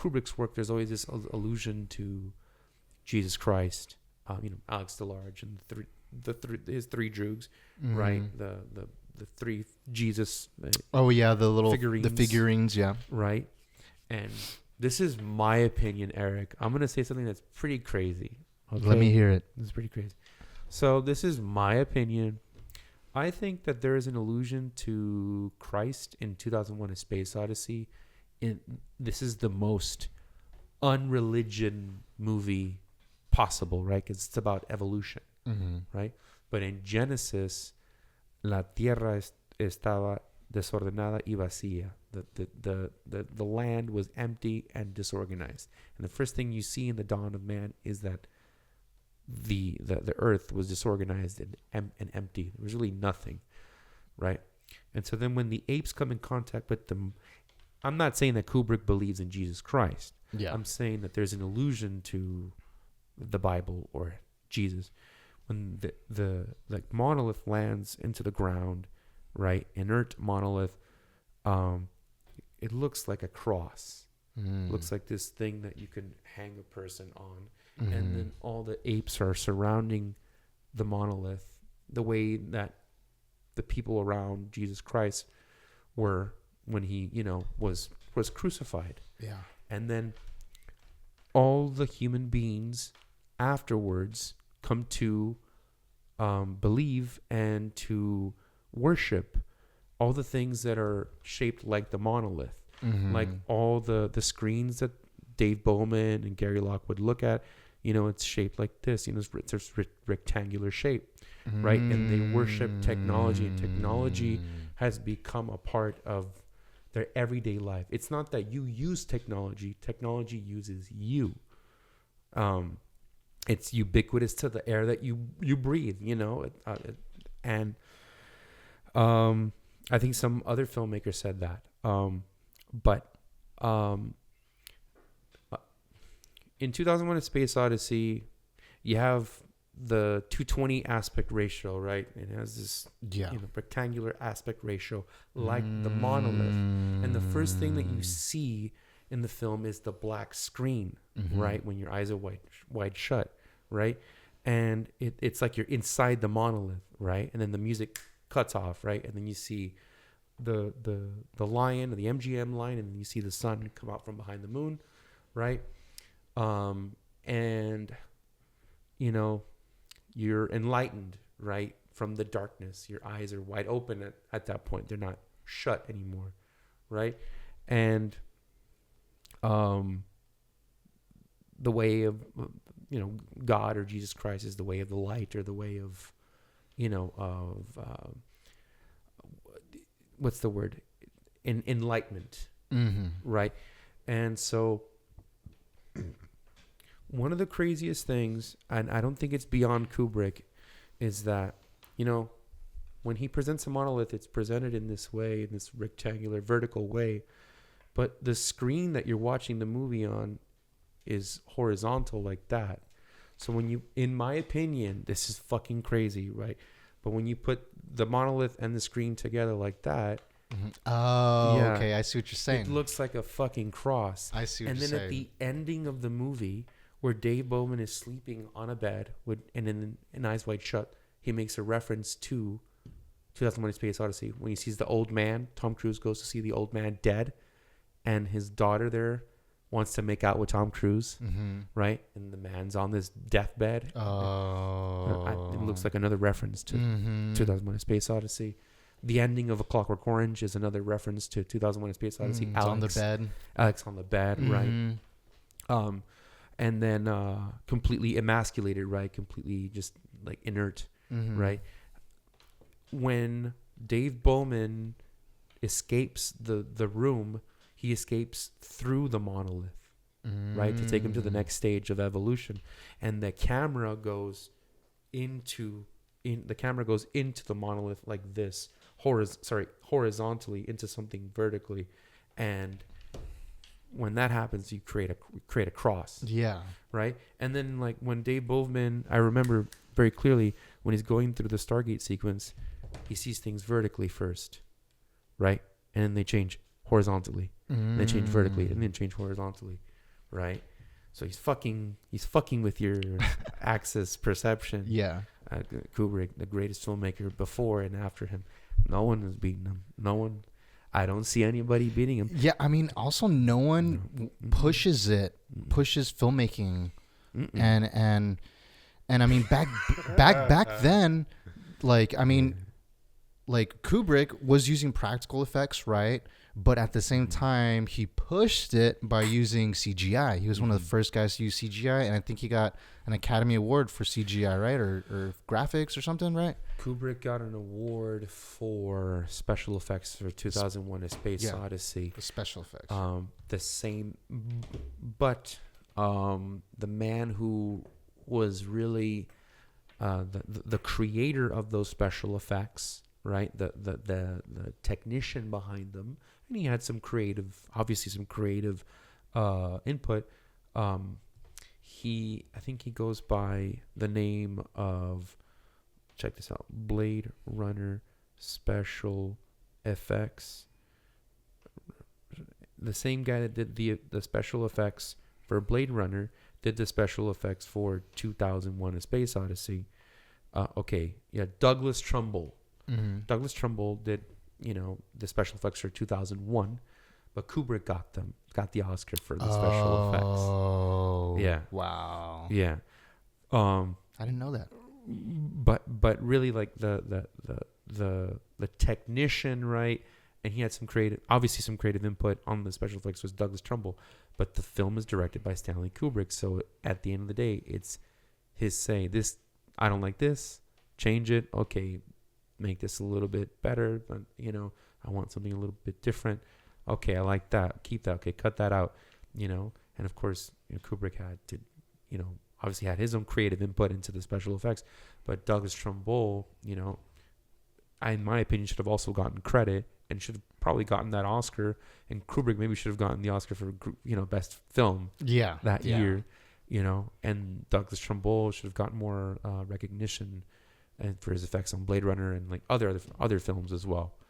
Kubrick's work, there's always this allusion to Jesus Christ, Alex DeLarge and his three droogs, right? The three Jesus. Oh yeah, the little figurines, yeah. Right, and this is my opinion, Eric. I'm gonna say something that's pretty crazy. Okay? Let me hear it. This is pretty crazy. So this is my opinion. I think that there is an allusion to Christ in 2001: A Space Odyssey. This is the most unreligion movie possible, right? Because it's about evolution, right? But in Genesis, la tierra estaba desordenada y vacía. The land was empty and disorganized. And the first thing you see in the dawn of man is that the earth was disorganized and empty. There was really nothing, right? And so then when the apes come in contact with them, I'm not saying that Kubrick believes in Jesus Christ. Yeah. I'm saying that there's an allusion to the Bible or Jesus. When the like monolith lands into the ground, right? Inert monolith, it looks like a cross. It looks like this thing that you can hang a person on. And then all the apes are surrounding the monolith the way that the people around Jesus Christ were when he, was crucified. Yeah. And then all the human beings afterwards come to believe and to worship all the things that are shaped like the monolith. Like all the screens that Dave Bowman and Gary Locke would look at, it's shaped like this, it's a rectangular shape, right? And they worship technology, and technology has become a part of their everyday life. It's not that you use technology uses you. It's ubiquitous to the air that you breathe, and I think some other filmmaker said that. But in 2001: A Space Odyssey, you have the 220 aspect ratio, right? It has this rectangular aspect ratio like the monolith. And the first thing that you see in the film is the black screen, right? When your eyes are wide shut, right? And it's like you're inside the monolith, right? And then the music cuts off, right? And then you see the lion, or the MGM line, and then you see the sun come out from behind the moon, right? And you're enlightened, right? From the darkness, your eyes are wide open at that point. They're not shut anymore, right? And the way of God or Jesus Christ is the way of the light, or the way of what's the word? Enlightenment, right? And so one of the craziest things, and I don't think it's beyond Kubrick, is that, when he presents a monolith, it's presented in this way, in this rectangular, vertical way. But the screen that you're watching the movie on is horizontal like that. So in my opinion, this is fucking crazy, right? But when you put the monolith and the screen together like that, okay, I see what you're saying. It looks like a fucking cross. I see what you're saying. And then at the ending of the movie, where Dave Bowman is sleeping on a bed and in eyes wide shut, he makes a reference to 2001: A Space Odyssey when he sees the old man. Tom Cruise goes to see the old man dead, and his daughter there wants to make out with Tom Cruise, right? And the man's on this deathbed. It looks like another reference to 2001: A Space Odyssey. The ending of A Clockwork Orange is another reference to 2001: A Space Odyssey. Alex on the bed. Alex on the bed, right? And then completely emasculated, right? Completely just like inert, right? When Dave Bowman escapes the room, he escapes through the monolith, right? To take him to the next stage of evolution. And the camera goes into the monolith like this, horizontally into something vertically. And when that happens, you create a cross. Yeah. Right? And then like when Dave Bowman, I remember very clearly when he's going through the Stargate sequence, he sees things vertically first, right? And then they change horizontally. And they change vertically, and then change horizontally, right? So he's fucking with your axis perception. Yeah. Kubrick, the greatest filmmaker before and after him. No one has beaten him. No one. I don't see anybody beating him. Yeah, I mean, also no one pushes filmmaking, and I mean back then, like, I mean, like Kubrick was using practical effects, right? But at the same time, he pushed it by using CGI. He was one of the first guys to use CGI, and I think he got an Academy Award for CGI, right? Or graphics or something, right? Kubrick got an award for special effects for 2001: A Space Odyssey. The special effects. The same, but the man who was really the creator of those special effects, right? The technician behind them, and he had some creative input. I think he goes by the name of, check this out, Blade Runner Special Effects. The same guy that did the special effects for Blade Runner did the special effects for 2001: A Space Odyssey. Douglas Trumbull. Mm-hmm. Douglas Trumbull did, the special effects for 2001, but Kubrick got the Oscar for the special effects. Oh, yeah, wow, yeah. I didn't know that. But really, like the technician, right? And he had some creative input on the special effects was Douglas Trumbull, but the film is directed by Stanley Kubrick. So at the end of the day, it's his say. This, I don't like this. Change it. Okay, make this a little bit better, but I want something a little bit different. Okay, I like that. Keep that. Okay, cut that out. And of course, Kubrick had to, obviously had his own creative input into the special effects, but Douglas Trumbull, in my opinion, should have also gotten credit and should have probably gotten that Oscar. And Kubrick maybe should have gotten the Oscar for best film. Yeah, that year. And Douglas Trumbull should have gotten more recognition and for his effects on Blade Runner and like other films as well.